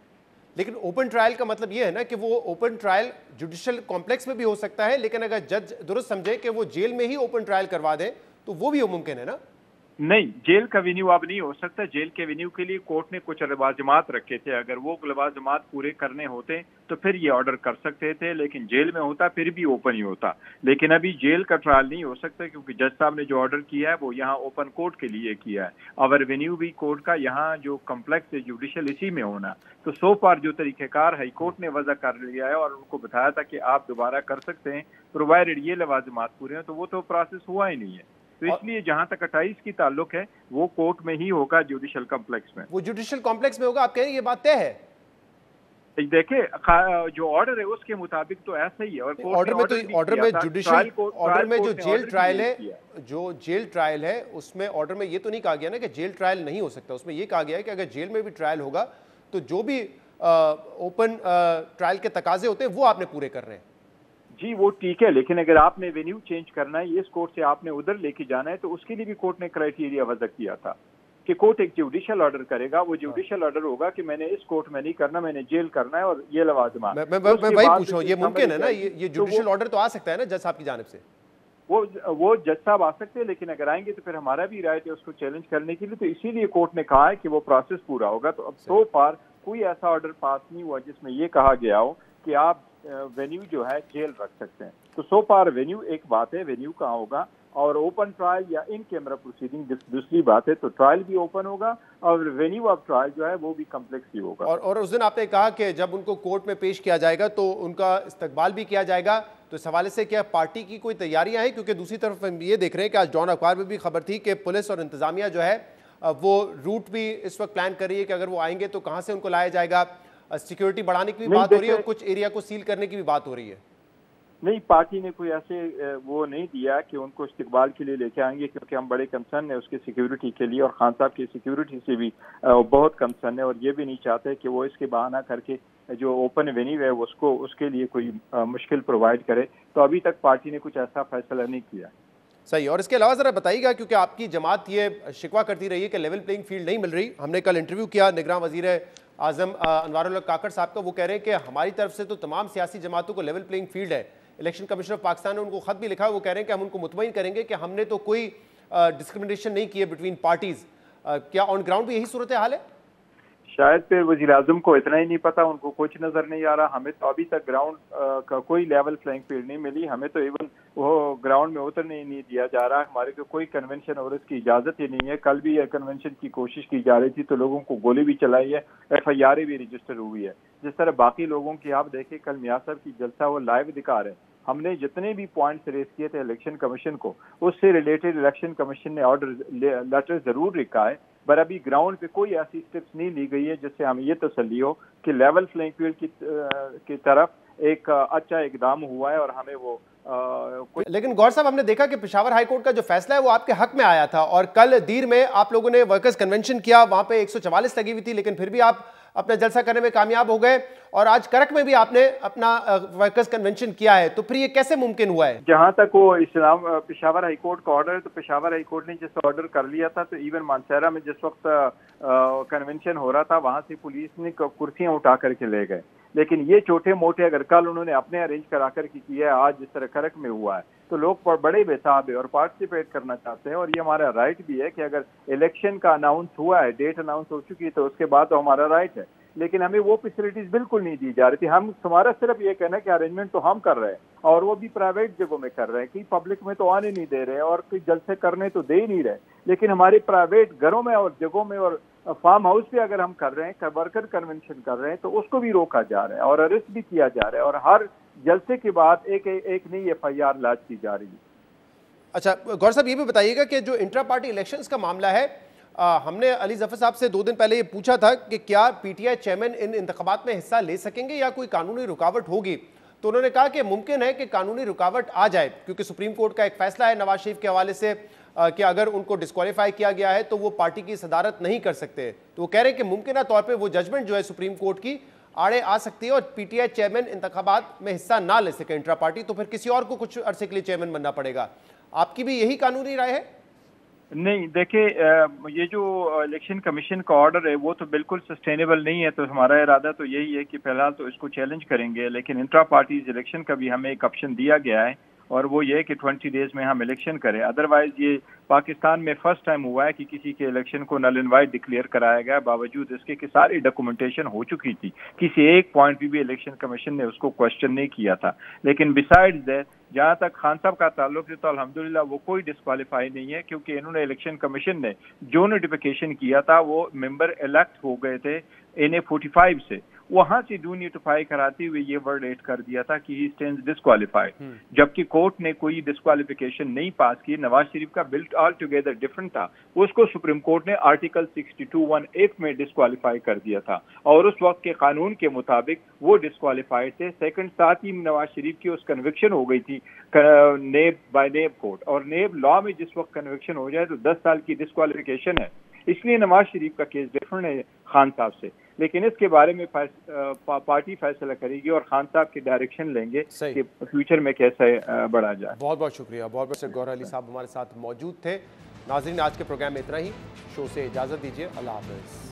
लेकिन ओपन ट्रायल का मतलब ये है ना कि वो ओपन ट्रायल जुडिशियल कॉम्प्लेक्स में भी हो सकता है, लेकिन अगर जज दुरुस्त समझे कि वो जेल में ही ओपन ट्रायल करवा दे तो वो भी मुमकिन है ना? नहीं, जेल का वेन्यू अब नहीं हो सकता। जेल के वेन्यू के लिए कोर्ट ने कुछ लवाजमात रखे थे, अगर वो लवाजमात पूरे करने होते तो फिर ये ऑर्डर कर सकते थे। लेकिन जेल में होता फिर भी ओपन ही होता। लेकिन अभी जेल का ट्रायल नहीं हो सकता क्योंकि जज साहब ने जो ऑर्डर किया है वो यहाँ ओपन कोर्ट के लिए किया है, और वेन्यू भी कोर्ट का यहाँ जो कम्प्लेक्स है जुडिशल इसी में होना। तो सो फार जो तरीक़ेकार हाई कोर्ट ने वजह कर लिया है और उनको बताया था कि आप दोबारा कर सकते हैं प्रोवाइडेड ये लवाजमात पूरे हैं, तो वो तो प्रोसेस हुआ ही नहीं है। तो इसलिए जहां तक 28 की ताल्लुक है वो कोर्ट में ही होगा, जुडिशल कॉम्प्लेक्स में। वो जुडिशल कॉम्प्लेक्स में होगा, आप कह रहे हैं ये बात तय है? देखिए जो ऑर्डर है उसके मुताबिक तो ऐसा ही है। और ऑर्डर में जुडिशल ऑर्डर में जो जेल ट्रायल है, जो जेल ट्रायल है उसमें ऑर्डर में ये तो नहीं कहा गया ना कि जेल ट्रायल नहीं हो सकता। उसमें ये कहा गया है कि अगर जेल में भी ट्रायल होगा तो जो भी ओपन ट्रायल के तकाजे होते हैं वो आपने पूरे कर रहे हैं। जी वो ठीक है, लेकिन अगर आपने वेन्यू चेंज करना है, इस कोर्ट से आपने उधर लेके जाना है, तो उसके लिए भी कोर्ट ने क्राइटेरिया वजह किया था कि कोर्ट एक जुडिशियल ऑर्डर करेगा। वो जुडिशियल ऑर्डर होगा कि मैंने इस कोर्ट में नहीं करना, मैंने जेल करना है और ये लवाजमात। मैं वही पूछ रहा हूँ, ये मुमकिन है ना? ये जुडिशियल ऑर्डर तो आ सकता है ना जज साहब की जानिब से? वो जज साहब आ सकते हैं, लेकिन अगर आएंगे तो फिर हमारा भी राइट है उसको चैलेंज करने के लिए। तो इसीलिए कोर्ट ने कहा है कि वो प्रोसेस पूरा होगा। तो अब सो फार कोई ऐसा ऑर्डर पास नहीं हुआ जिसमें ये कहा गया हो कि आप वेन्यू जो है जेल रख सकते हैं। तो सो फार वेन्यू एक बात है, वेन्यू कहाँ होगा, और ओपन ट्रायल या इन कैमरा प्रोसीडिंग दूसरी बात है। तो ट्रायल भी ओपन होगा और वेन्यू ऑफ ट्रायल जो है वो भी कम्प्लेक्स ही होगा। और उस दिन आपने कहा कि जब उनको कोर्ट में पेश किया जाएगा तो उनका इस्तकबाल भी किया जाएगा। तो इस हवाले से क्या पार्टी की कोई तैयारियां हैं? क्योंकि दूसरी तरफ हम ये देख रहे हैं कि आज डॉन अखबार में भी खबर थी कि पुलिस और इंतजामिया जो है वो रूट भी इस वक्त प्लान कर रही है कि अगर वो आएंगे तो कहाँ से उनको लाया जाएगा। सिक्योरिटी बढ़ाने की भी बात हो रही है और कुछ एरिया को सील करने की भी बात हो रही है। नहीं, पार्टी ने कोई ऐसे वो नहीं दिया कि उनको इस्तकबाल के लिए लेके आएंगे, क्योंकि हम बड़े कंसर्न है उसके सिक्योरिटी के लिए और खान साहब की सिक्योरिटी से भी बहुत कंसर्न है। और ये भी नहीं चाहते कि वो इसके बहाना करके जो ओपन वेन्यू है उसको उसके लिए कोई मुश्किल प्रोवाइड करे। तो अभी तक पार्टी ने कुछ ऐसा फैसला नहीं किया। सही। और इसके अलावा ज़रा बताइएगा, क्योंकि आपकी जमात ये शिकवा करती रही है कि लेवल प्लेइंग फील्ड नहीं मिल रही। हमने कल इंटरव्यू किया निगरान वज़ीर आज़म अनवारुल हक काकड़ साहब का, वो कह रहे हैं कि हमारी तरफ से तो तमाम सियासी जमातों को लेवल प्लेइंग फील्ड है। इलेक्शन कमिश्नर ऑफ पाकिस्तान ने उनको ख़त भी लिखा, वो कह रहे हैं कि हम उनको मुतमईन करेंगे कि हमने तो कोई डिस्क्रिमिनेशन नहीं की है बिटवीन पार्टीज़। क्या ऑन ग्राउंड भी यही सूरत हाल है? शायद फिर वज़ीर आज़म को इतना ही नहीं पता, उनको कुछ नज़र नहीं आ रहा। हमें तो अभी तक ग्राउंड का कोई लेवल फ्लाइंग फील्ड नहीं मिली, हमें तो इवन वो ग्राउंड में उतरने ही नहीं दिया जा रहा। हमारे को कोई कन्वेंशन और इसकी इजाज़त ही नहीं है। कल भी कन्वेंशन की कोशिश की जा रही थी तो लोगों को गोली भी चलाई है, FIR भी रजिस्टर हुई है। जिस तरह बाकी लोगों की आप देखें, कल मियां साहब की जलसा वो लाइव दिखा रहे हैं। हमने जितने भी पॉइंट्स रेस किए थे इलेक्शन कमीशन को, उससे रिलेटेड इलेक्शन कमीशन ने ऑर्डर लेटर जरूर लिखा है, पर अभी ग्राउंड पे कोई ऐसी स्टेप्स नहीं ली गई है जिससे हमें ये तसल्ली हो कि लेवल प्लेइंग फील्ड की तरफ एक अच्छा इकदाम हुआ है और हमें वो लेकिन गौर साहब, हमने देखा कि पेशावर हाई कोर्ट का जो फैसला है वो आपके हक में आया था और कल दीर में आप लोगों ने वर्कर्स कन्वेंशन किया, वहां पे 144 लगी हुई थी, लेकिन फिर भी आप अपना जलसा करने में कामयाब हो गए और आज करक में भी आपने अपना वर्कर्स कन्वेंशन किया है। तो फिर ये कैसे मुमकिन हुआ है? जहां तक वो इस्लाम पेशावर हाई कोर्ट का ऑर्डर है, तो पेशावर हाई कोर्ट ने जिस ऑर्डर कर लिया था, तो इवन मानसहरा में जिस वक्त कन्वेंशन हो रहा था वहां से पुलिस ने कुर्सियां उठा करके ले गए। लेकिन ये छोटे मोटे अगर कल उन्होंने अपने अरेंज करा कर किया है, आज जिस तरह करक में हुआ है, तो लोग बड़े बेताब है और पार्टिसिपेट करना चाहते हैं। और ये हमारा राइट भी है कि अगर इलेक्शन का अनाउंस हुआ है, डेट अनाउंस हो चुकी है, तो उसके बाद तो हमारा राइट है। लेकिन हमें वो फैसिलिटीज बिल्कुल नहीं दी जा रही थी। हमारा सिर्फ ये कहना है कि अरेंजमेंट तो हम कर रहे हैं और वो भी प्राइवेट जगहों में कर रहे हैं, कि पब्लिक में तो आने नहीं दे रहे और कोई जलसे करने तो दे ही नहीं रहे। लेकिन हमारे प्राइवेट घरों में और जगहों में और फार्म हाउस पे अगर हम कर रहे हैं, वर्कर कन्वेंशन कर रहे हैं, तो उसको भी रोका जा रहा है और अरेस्ट भी किया जा रहा है और हर जलसे के बाद एक नई FIR लॉन्च की जा रही है। अच्छा गौर साहब, ये भी बताइएगा कि जो इंट्रा पार्टी इलेक्शंस का मामला है, हमने अली जफर साहब से 2 दिन पहले ये पूछा था कि क्या PTI चेयरमैन इन इंतखाबात में हिस्सा ले सकेंगे या कोई कानूनी रुकावट होगी, तो उन्होंने कहा कि मुमकिन है कि कानूनी रुकावट आ जाए, क्योंकि सुप्रीम कोर्ट का एक फैसला है नवाज शरीफ के हवाले से कि अगर उनको डिस्क्वालीफाई किया गया है तो वो पार्टी की सदारत नहीं कर सकते। तो वो कह रहे हैं कि मुमकिन तौर पर वो जजमेंट जो है सुप्रीम कोर्ट की आड़े आ सकती है और PTI चेयरमैन इंतखाबात में हिस्सा ना ले सके इंट्रा पार्टी, तो फिर किसी और को कुछ अरसे के लिए चेयरमैन बनना पड़ेगा। आपकी भी यही कानूनी राय है? नहीं, देखिए, ये जो इलेक्शन कमीशन का ऑर्डर है वो तो बिल्कुल सस्टेनेबल नहीं है। तो हमारा इरादा तो यही है कि फिलहाल तो इसको चैलेंज करेंगे, लेकिन इंट्रा पार्टीज इलेक्शन का भी हमें एक ऑप्शन दिया गया है और वो ये कि 20 डेज में हम इलेक्शन करें। अदरवाइज ये पाकिस्तान में फर्स्ट टाइम हुआ है कि किसी के इलेक्शन को नल एंड वाइड डिक्लेयर कराया गया, बावजूद इसके कि सारी डॉक्यूमेंटेशन हो चुकी थी, किसी एक पॉइंट भी इलेक्शन कमीशन ने उसको क्वेश्चन नहीं किया था। लेकिन बिसाइड्स दैट, जहाँ तक खान साहब का ताल्लुक है, तो अल्हम्दुलिल्लाह वो कोई डिस्क्वालीफाई नहीं है, क्योंकि इन्होंने इलेक्शन कमीशन ने जो नोटिफिकेशन किया था वो मेंबर इलेक्ट हो गए थे NA 45 से, वहां से डू नोटिफाई कराते हुए ये वर्ड एड कर दिया था कि ही स्टैंड्स डिस्क्वालीफाइड, जबकि कोर्ट ने कोई डिस्क्वालिफिकेशन नहीं पास की। नवाज शरीफ का बिल ऑल टुगेदर डिफरेंट था, उसको सुप्रीम कोर्ट ने आर्टिकल 62(1)(f) में डिस्क्वालीफाई कर दिया था और उस वक्त के कानून के मुताबिक वो डिस्क्वालीफाइड थे। सेकंड, साथ ही नवाज शरीफ की उस कन्विक्शन हो गई थी नेब बाय नेब कोर्ट, और नेब लॉ में जिस वक्त कन्विक्शन हो जाए तो 10 साल की डिस्क्वालिफिकेशन है। इसलिए नवाज शरीफ का केस डिफरेंट है खान साहब से, लेकिन इसके बारे में पार्टी फैसला करेगी और खान साहब के डायरेक्शन लेंगे कि फ्यूचर में कैसे बढ़ा जाए। बहुत बहुत शुक्रिया। बहुत बहुत गौहर अली साहब हमारे साथ मौजूद थे। नाज़रीन, आज के प्रोग्राम में इतना ही। शो से इजाज़त दीजिए। अल्लाह हाफ़िज़।